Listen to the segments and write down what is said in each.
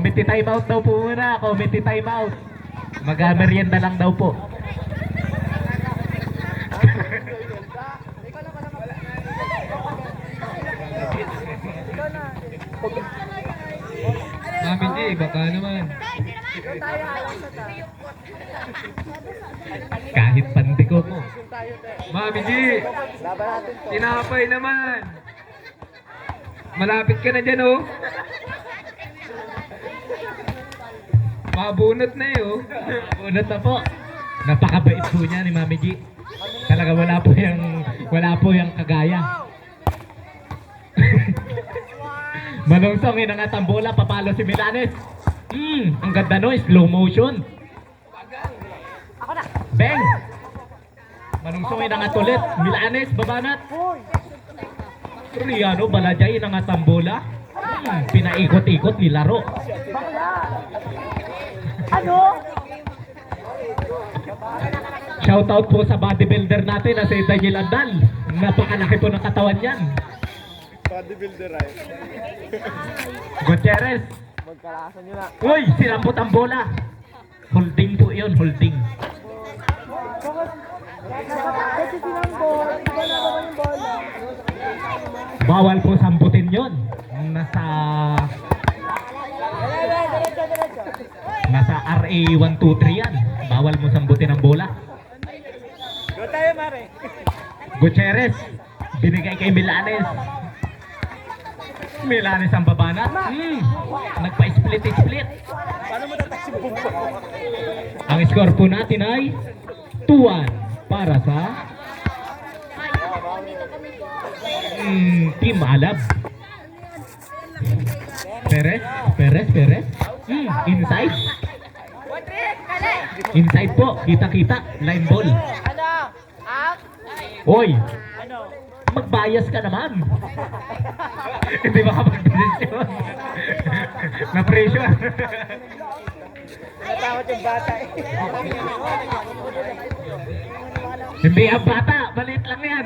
Committee timeout daw po muna. Committee timeout. Mag-merienda lang daw po. Mami G, baka naman. Kahit pandiko po. Mami G, tinapay naman. Malapit ka na dyan, oh. Mabunot na eh, oh. Unot na po. Napakabait po niya ni Mami G. Talaga wala po yung kagaya. Manungsong inangat ang bola, papalo si Milanes. Ang ganda no, slow motion. Bang! Manungsong inangat ulit. Milanes, babanat. Riano, Balajay, inangat ang bola. Pinaikot-ikot ni laro. Ano? Shoutout po sa bodybuilder natin na si Daniel Andal. Napakalaki po ng katawan yan. Bodybuilder ay. Gutierrez. Magkalasan nyo na. Uy, sinampot ang bola. Holding po yun, holding. Kasi sinambol, iba na naman yung bola. Bawal po sambutin yun. Nasa RA 123 yan. Bawal mo sambutin ang bola. Go tayo, Mare. Gutierrez, binigay kay Milanes. Milanes ang babana. Nagpa-split-split. Paano mo tatak si Bumbo? Ang score po natin ay 2-1 para sa Team Alab. Perez. Inside. Inside po, kita-kita, line ball. Ano? Out? Oy, Ano? magbayas ka naman. Hindi ba kapag-desisyon? Na-pressure. Natakot yung bata eh. Hindi ang bata, maliit lang yan.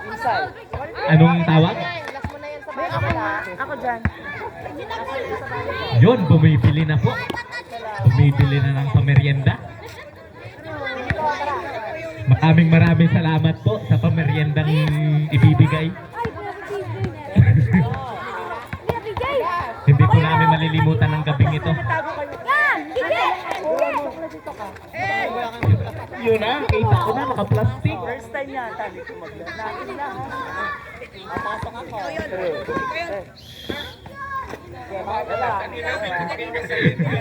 Inside. Anong tawag? Ako dyan. Yun, bumibili na po. Bumibili na ng pamerienda. Maraming salamat po sa pameriendang ibibigay. Hindi po namin malilimutan ang gabing ito. Yun na, kita ko na, naka-plastic. First time niya, tabi ko maglaro. Nakin lang. Papasok ako.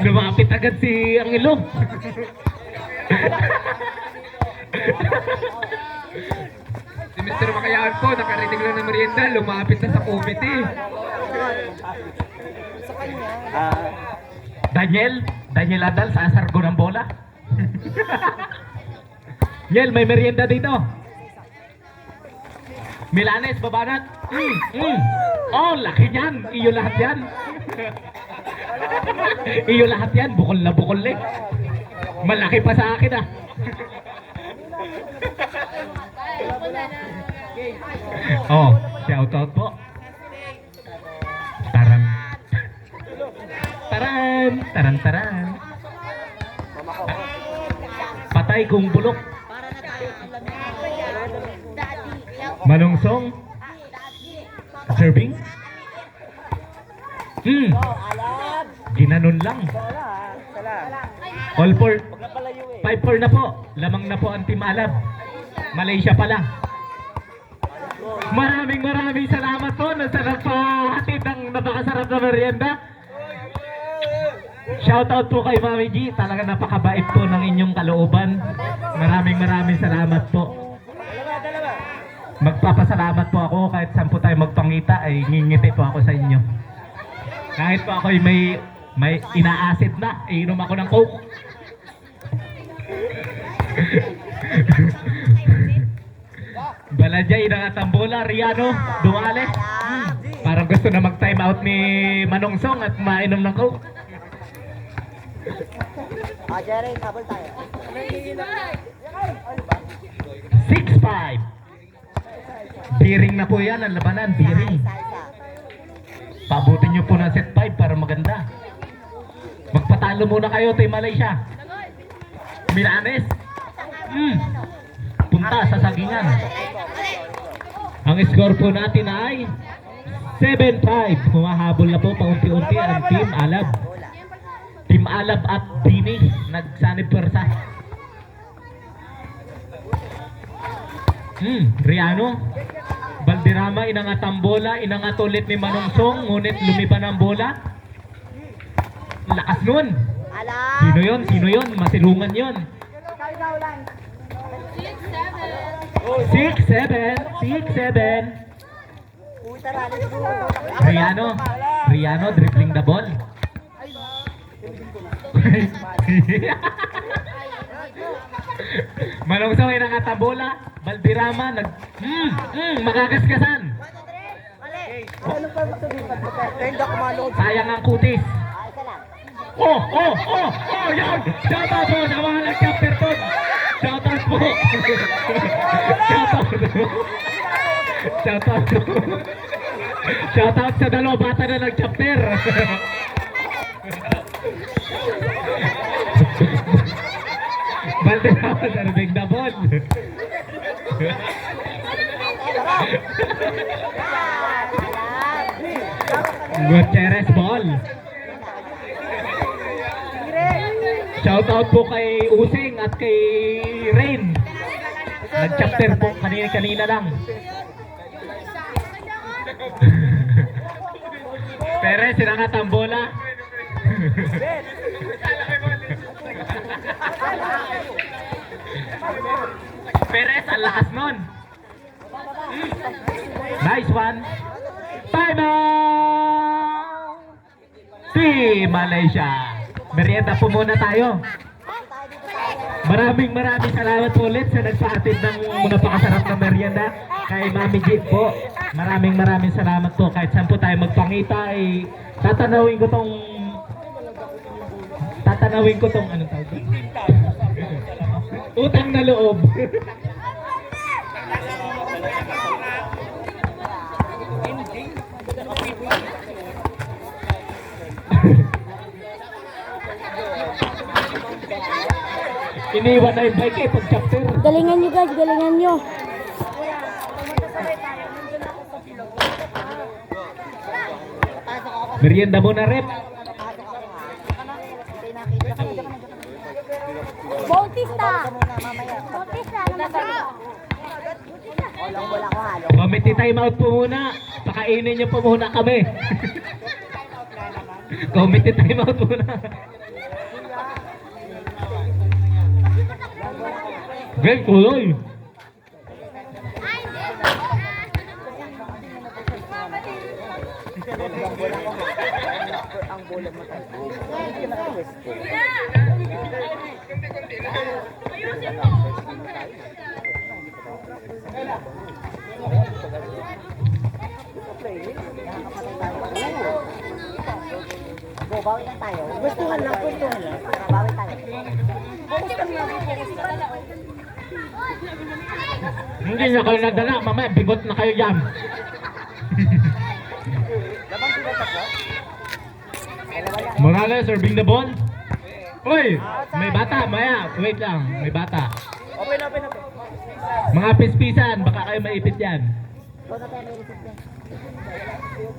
Lumapit agad si Angelo. Si Mr. Makayaan po, nakarinig lang ng merienda, lumapit na sa committee. Daniel Adal sa asargo ng bola. Yel, may merienda dito. Milanes, babanat. Oh, laki niyan. Iyo lahat yan. Iyo lahat yan. Bukol na bukol eh. Malaki pa sa akin ah. Oh, shoutout po. Taran. Patay kung bulok. Manungsong. Serving. Ginanon lang. All for 5-4 na po. Lamang na po ang Team Alab. Malaysia pala. Maraming salamat po. Nasarap pa hatid ng napakasarap na merienda. Shoutout po kay Mami G. Talaga napakabait po ng inyong kalooban. Maraming salamat po. Magpapasalamat po ako kahit saan po tayo magpangita ay ngingiti po ako sa inyo. Kahit po ako ay may inaasid na, iinom ako ng Coke. Balajay na tambola, Riano, Duale. Parang gusto na mag-time out ni Manungsong at mainom ng Coke. Jerry, habol tayo. 6-5. Biring na po yan, ang labanan, biring. Isa. Pabutin nyo po ng set 5 para maganda. Magpatalo muna kayo, Team Malaysia. Milanes. Punta sa sagingan. Ang score po natin ay 7-5. Humahabol na po paunti-unti ang Team Alab. Bola. Team Alab at Dini nagsanib pwersa. Riano. Valderrama, inangat ang bola, inangat ulit ni Manungsong, ngunit lumiban ang bola. Lakas nun. Alam. Sino yun? Sino yun? Masilungan yun. 6-7. Puta rally bro. Riano dribbling the ball. Manungsong inangat ang bola. Valderrama magagasgasan. Ano pa magsabihin? Hindi ako malog. Sayang ang kutis. Isa lang. Oh, yan! Shout out po sa mga nag-chapter po! Shout out po! Shout out! Shout out sa dalawa bata na nag-chapter! Valderrama sa big na ball! Gutierrez ball! Shout out po kay Using at kay Rain. Nag-chapter po kanina lang. Perez, sinangat ang bola. Perez, ang lakas nun. Nice one. Time out! Team Malaysia. Merienda po muna tayo. Maraming salamat po ulit sa nagpahatid ng napakasarap na merienda kay Mami Jeep po. Maraming salamat po. Kahit saan po tayo magpangita ay tatanawin ko tong anong tawag doon? Utang na loob. Iniwan na yung bike pag chapter. Galingan nyo guys, galingan nyo. Merienda muna, rep. Bautista! Mamaya. Bautista, ano ba? Walang bola ko halo. Committee time out po muna. Pakainin niyo po muna kami. Committee time out muna. Greg, tuloy. Ang bola mo tayo. Go, bawi lang tayo. Gustuhan lang. Bawi tayo. Hindi na kayo nagdala. Mamaya, bigot na kayo dyan. Morales serving the ball. Uy, may bata. Maya, wait lang. May bata. Open. Mga pispisan, baka kayo maipit yan. Go na tayo, may receipt yan.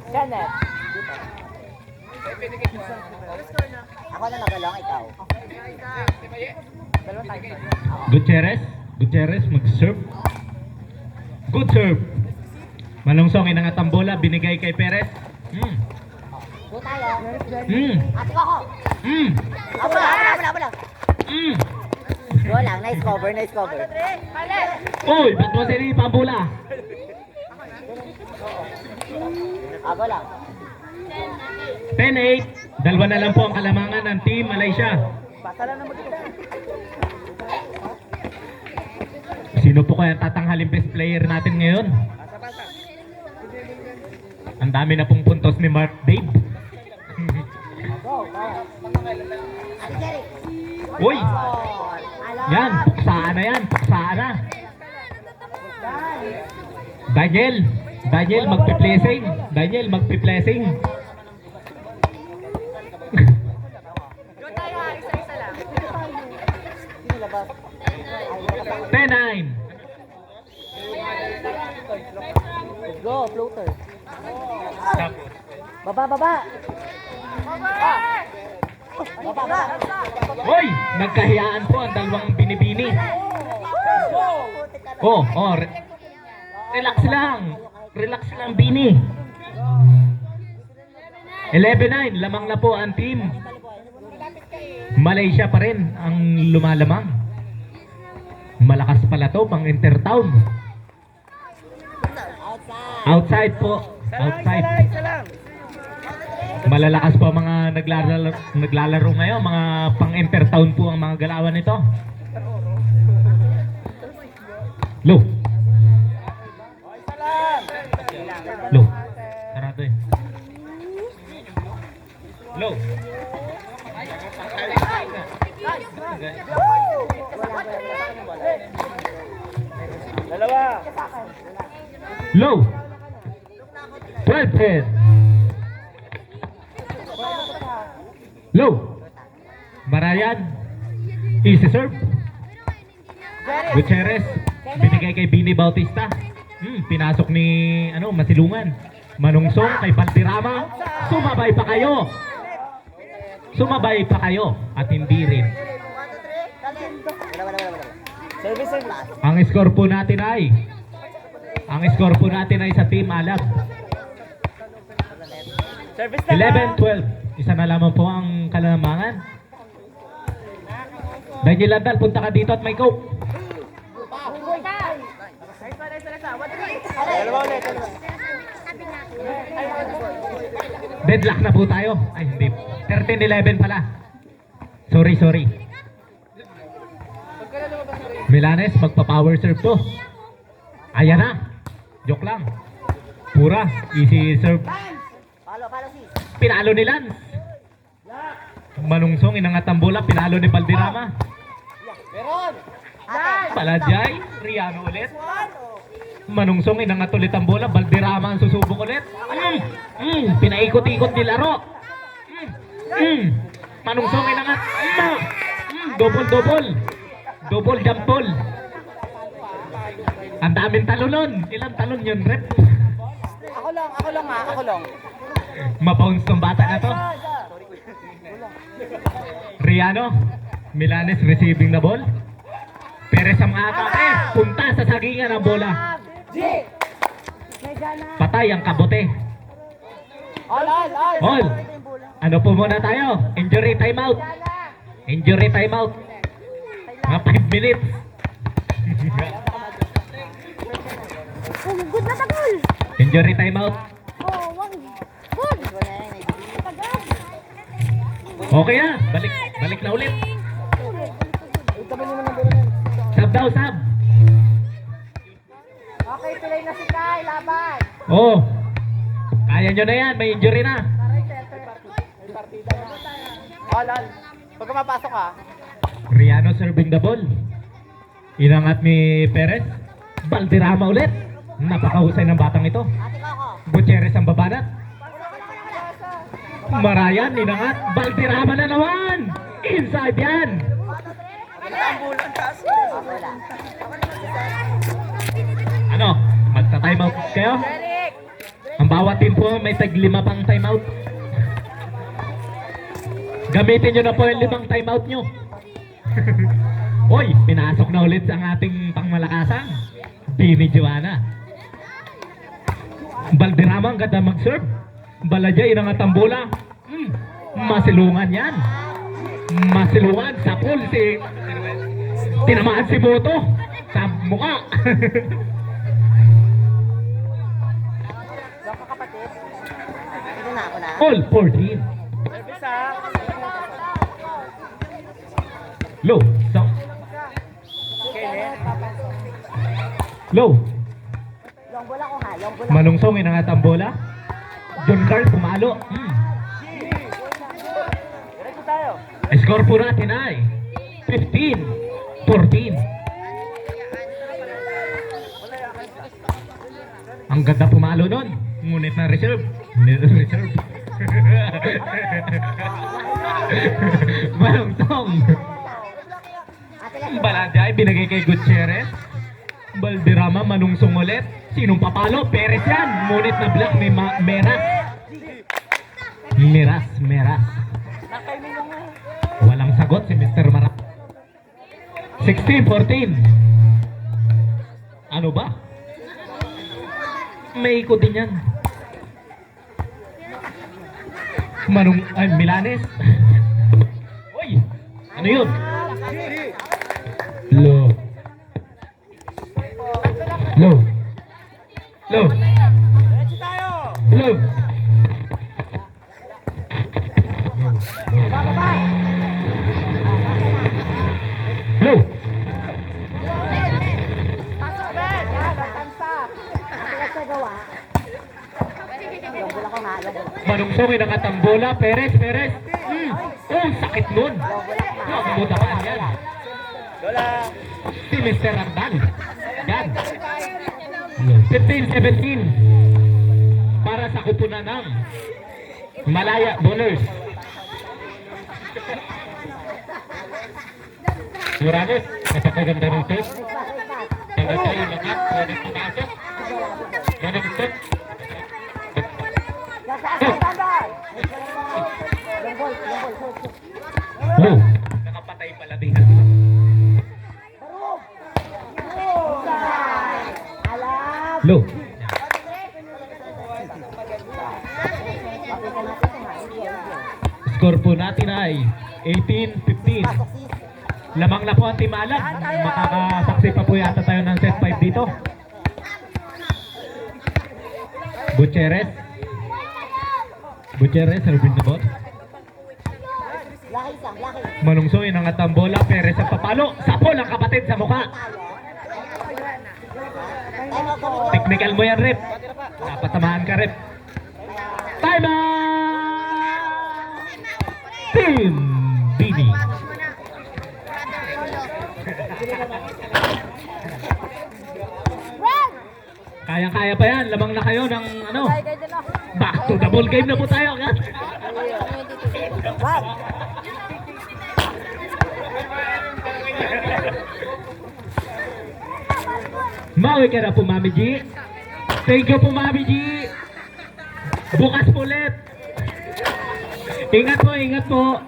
Janet. Ako na nagalong, ikaw. Gutierrez mag-serve. Good serve. Manungsong inangat ang bola, binigay kay Perez. Go tayo. Ate ko ako. Abula. Go lang, nice cover. Uy, ba't mo sinipa ang bola? Go lang. 10-8. Dalawa na lang po ang kalamangan ng Team Malaysia. Sino po kaya tatanghalin best player natin ngayon? Ang dami na pong puntos ni Mark Dave. Go. Ate Jerry. Uy! Alam. Yan, puksaan na yan. Puksaan na. Daniel, magpi-placing. Daniel, magpi-placing. Ten-9. Let's go, floater. Baba, baba. Baba. Hoy, nagkahiyaan po ang dalawang binibini. Relax lang. Relax lang, Bini. 11-9, lamang na po ang team. Malaysia pa rin ang lumalamang. Malakas pala to, pang intertown. Outside po. Outside. Isa lang. Malalakas po ang mga naglalaro ngayon. Mga pang intertown po ang mga galawan nito. Low. Low. Sarado eh. Low. Dalawa. Low. 12-10. Low. Marayan. Easy serve. Gutierrez. Binigay kay Bini Bautista. Pinasok ni Masilungan. Manungsong kay Valderrama. Sumabay pa kayo. Sumabay pa kayo. At hindi rin. Service, service. Ang score po natin ay sa Team Alab. Service na lang. 11-12. Isa na lamang po ang kalamangan. Daniel Landal, punta ka dito at may coke. Dalawa ulit. Deadlock na po tayo. Ay, hindi. 13-11 pala. Sorry. Milanes, magpa-power serve to. Ayan na. Joke lang. Pura. Easy serve. Pinalo ni Lance. Manungsong, inangat ang bola. Pinalo ni Valderrama. Palajay. Riano ulit. Manungsong, inangat ulit ang bola. Valderrama ang susubok ulit. Pinaikot-ikot ni laro. Manungsong, inangat. Double jump ball. Ang daming talonon. Ilang talon yun, rep? Ako lang. Mabounce tong bata na to. Riano. Milanes receiving the ball. Perez ang atake. Punta sa sagingan ang bola. Patay ang kabote. All. Ano po muna tayo? Injury timeout. Mga 5 minutes. Good na tagol. Injury timeout. Good. Okay na. Balik na ulit. Sub daw, sub. Okay, tuloy na si Kai, laban. Oh. Kaya nyo na yan. May injury na. All. Pagka mapasok ka. Riano serving the ball. Inangat ni Perez. Valderrama ulit. Napakahusay ng batang ito. Gutierrez ang babanat. Marayan, inangat. Valderrama na naman. Inside yan. Ano? Magta-timeout kayo? Ang bawat team po may tag-5 pang timeout. Gamitin nyo na po yung 5 timeout nyo. Hoy, pinasok na ulit ang ating pangmalakasan. Bini Joanna. Valderrama ang ganda mag-serve. Balajay, inangat ang bola. Masilungan yan. Masilungan sa pool si... Tinamaan si Moto sa mukha. All 14. Service ha. Low. So. Low. Manungsong inangat ang bola. John Carl pumalo. Diretso tayo. Score po natin ay 15-14. Ang ganda pumalo nun. Ngunit na reserve. Reserve. Malungtong. Balanjay, binigay kay Gutierrez. Balderrama, manungsong ulit. Sinong papalo? Perez yan. Ngunit na block ni Meras. Meras. Walang sagot si Mr. Mara. 16-14. Ano ba? May ikot din yan. Milanes. Uy! Ano yun? Low. Diretso tayo. Low. Low. Pasok, Ben! Yan, magtansa. Matigas sa gawa. Yung bola ko nga, yung bola. Manungsong ay nakatambola. Perez. Oh, sakit nun. Huwag mo tapaan yan. Lola. Si Mr. Ardan. Yan. 15-17. Para sa kupunan ng Malaya Bowlers. Muranes, napakaganda ng test. Tanggal tayo lahat. Pwede pumasok. Manungsong. Oh, nakapatay pala din. Low. Score po natin ay 18-15. Lamang na po ang Team Alab. Makakasaksi pa po yata tayo ng set 5 dito. Gutierrez, serving the ball. Manungsoy ng atambola, Perez ang papalo. Sapol ang kapatid sa mukha. Technical mo yan, Rep. Dapat samahan ka, Rep. Time out! Team Bini. Kaya-kaya pa yan. Lamang na kayo ng ano. Back to the ball game na po tayo. Maui ka na po, Mami G. Thank you po, Mami G. Bukas po ulit. Ingat po.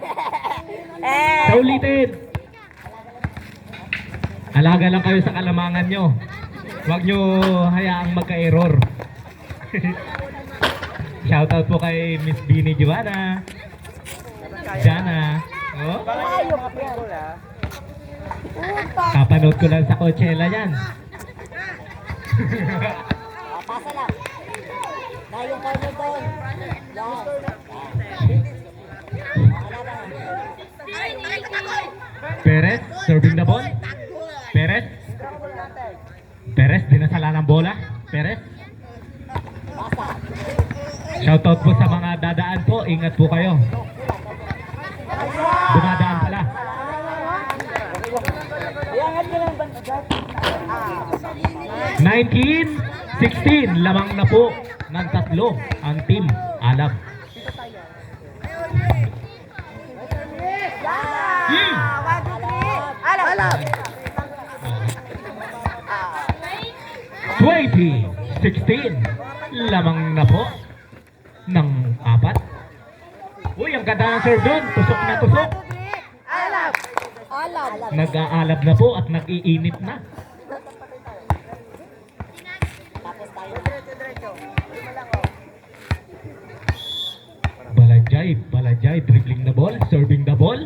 Sa ulitin. Alaga lang kayo sa kalamangan nyo. Huwag nyo hayaang magka-error. Shoutout po kay Miss Bini Joanna. Jana. Oh? Kapanood ko lang sa Coachella yan. Pasa lang. Na yung corner doon. Perez, serving the ball. Perez, dinasala ng bola. Perez. Shoutout po sa mga dadaan po. Ingat po kayo. Dumadaan pala. Iangat nyo lang banda. 19-16. Lamang na po ng tatlo ang Team Alab. Alam! 20-16. Lamang na po ng apat. Uy, ang ganda ng serve doon. Tusok na tusok. Alam! Nag-aalab na po at nag-iinit na. Balajay, dribbling the ball, serving the ball.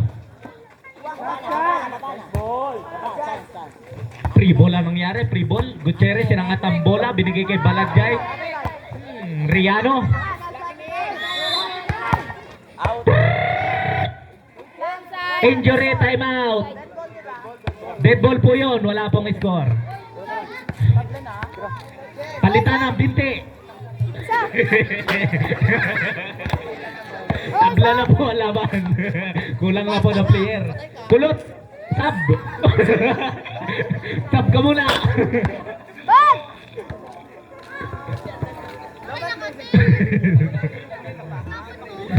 Free ball ang nangyari, free ball. Gutierrez, sinangat ang bola, binigay kay Balajay. Riano. Injury, timeout. Dead ball po yun, wala pong score. Palitan ang binti. Tabla na po ang laban. Kulang na po na player. Kulot! Sab! Sab ka muna!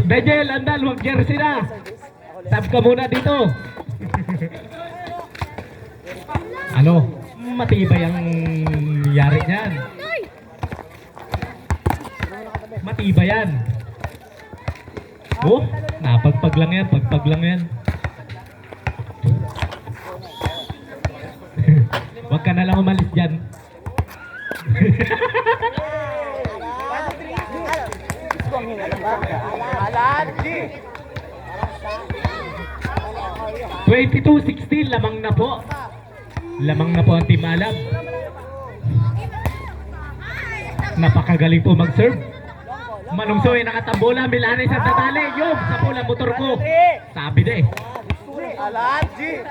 Daniel, andal, wag jersey na. Tab ka muna dito. Ano? Matibay ang yari niyan. Matibay yan. Oh, napagpag lang yan, pagpag lang yan. Huwag ka na lang umalis dyan. Alan, G. 22-16, lamang na po. Lamang na po ang Team Alab. Napakagaling po mag-serve. Manungsoy, nakatambola, Milanes at tatali. Yung, sa pula motor ko. Sabi na eh. Alan, G.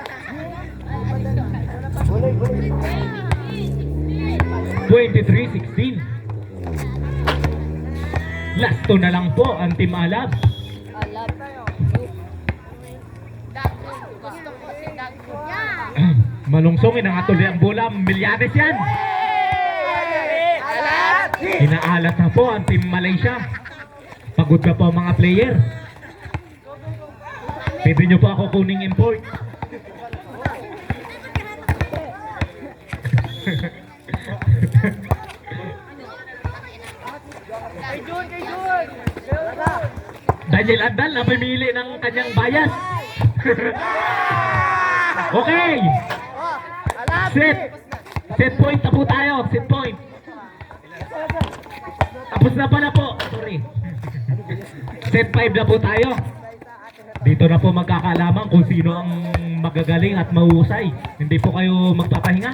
23-16. Last two na lang po ang Team Alab. Malungsong, inangatuli ang bola. Milyanes yan. Alan, G. Inaalat na po ang Team Malaysia. Pagod na po ang mga player. Pwede nyo po ako kuning import. Daniel Andal na pumili ng kanyang bias. Okay. Alan, Set. Set point na po tayo. Set point. Tapos na pala po. Sorry. Set 5 na po tayo. Dito na po magkakaalaman kung sino ang magagaling at mahusay. Hindi po kayo magpapahinga.